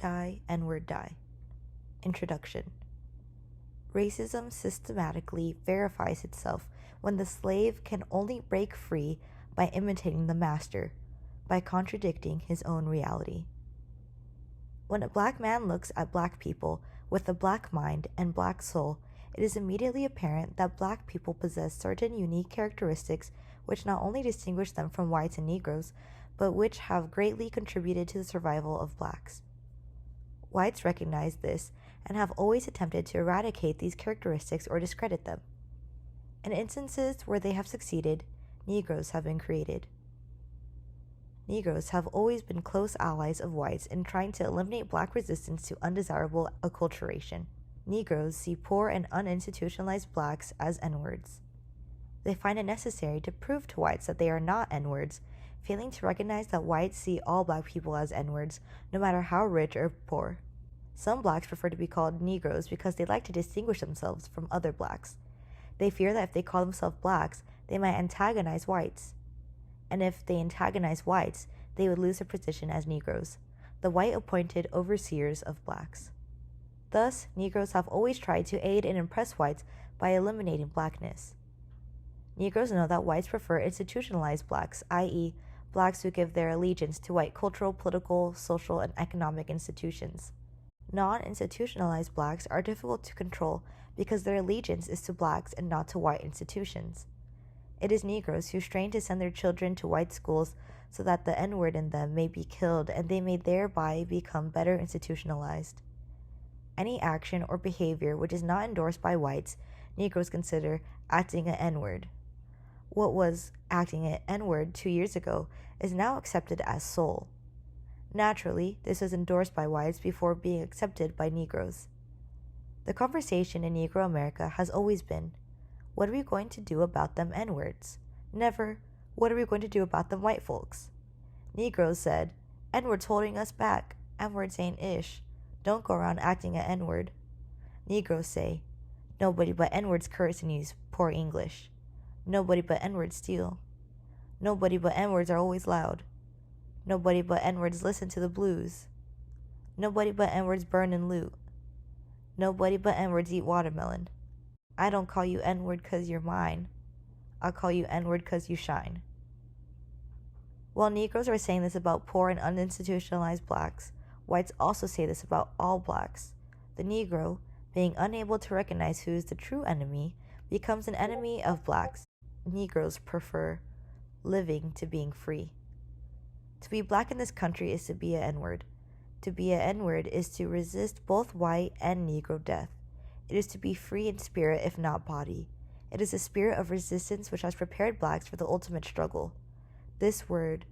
die, N-word die. Introduction. Racism systematically verifies itself when the slave can only break free by imitating the master, by contradicting his own reality. When a black man looks at black people with a black mind and black soul, it is immediately apparent that black people possess certain unique characteristics which not only distinguish them from whites and Negroes, but which have greatly contributed to the survival of blacks. Whites recognize this and have always attempted to eradicate these characteristics or discredit them. In instances where they have succeeded, Negroes have been created. Negroes have always been close allies of whites in trying to eliminate black resistance to undesirable acculturation. Negroes see poor and uninstitutionalized blacks as N-words. They find it necessary to prove to whites that they are not N-words, failing to recognize that whites see all black people as N-words, no matter how rich or poor. Some blacks prefer to be called Negroes because they like to distinguish themselves from other blacks. They fear that if they call themselves blacks, they might antagonize whites. And if they antagonize whites, they would lose their position as Negroes, the white-appointed overseers of blacks. Thus, Negroes have always tried to aid and impress whites by eliminating blackness. Negroes know that whites prefer institutionalized blacks, i.e., blacks who give their allegiance to white cultural, political, social, and economic institutions. Non-institutionalized blacks are difficult to control because their allegiance is to blacks and not to white institutions. It is Negroes who strain to send their children to white schools so that the N-word in them may be killed and they may thereby become better institutionalized. Any action or behavior which is not endorsed by whites, Negroes consider acting an N-word. What was acting an N-word 2 years ago is now accepted as soul. Naturally, this was endorsed by whites before being accepted by Negroes. The conversation in Negro America has always been, what are we going to do about them N-words? Never, what are we going to do about them white folks? Negroes said, N-words holding us back, N-words ain't ish, don't go around acting an N-word. Negroes say, nobody but N-words curse and use poor English. Nobody but N-words steal. Nobody but N-words are always loud. Nobody but N-words listen to the blues. Nobody but N-words burn and loot. Nobody but N-words eat watermelon. I don't call you N-word 'cause you're mine. I'll call you N-word 'cause you shine. While Negroes are saying this about poor and uninstitutionalized blacks, whites also say this about all blacks. The Negro, being unable to recognize who is the true enemy, becomes an enemy of blacks. Negroes prefer living to being free. To be black in this country is to be an N-word. To be an N-word is to resist both white and Negro death. It is to be free in spirit if not body. It is a spirit of resistance which has prepared blacks for the ultimate struggle. This word,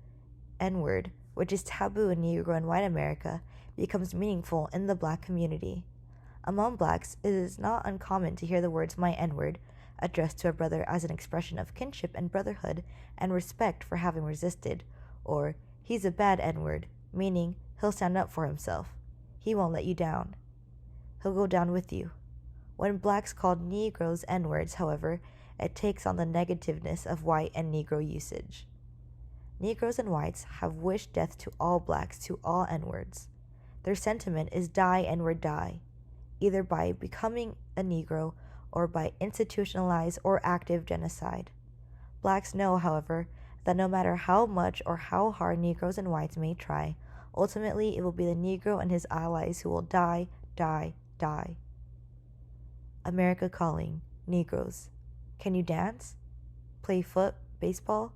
N-word, which is taboo in Negro and white America, becomes meaningful in the black community. Among blacks, it is not uncommon to hear the words my N-word addressed to a brother as an expression of kinship and brotherhood and respect for having resisted, or he's a bad N-word, meaning he'll stand up for himself. He won't let you down. He'll go down with you. When blacks called Negroes N-words, however, it takes on the negativeness of white and Negro usage. Negroes and whites have wished death to all blacks, to all N-words. Their sentiment is die N-word die, either by becoming a Negro or by institutionalized or active genocide. Blacks know, however, that no matter how much or how hard Negroes and whites may try, ultimately it will be the Negro and his allies who will die, die, die. America calling, Negroes. Can you dance? Play foot, baseball,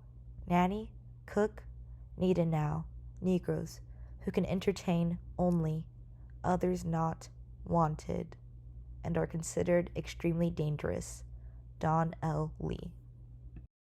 nanny, cook? Need and now, Negroes, who can entertain only, others not wanted, and are considered extremely dangerous. Don L. Lee.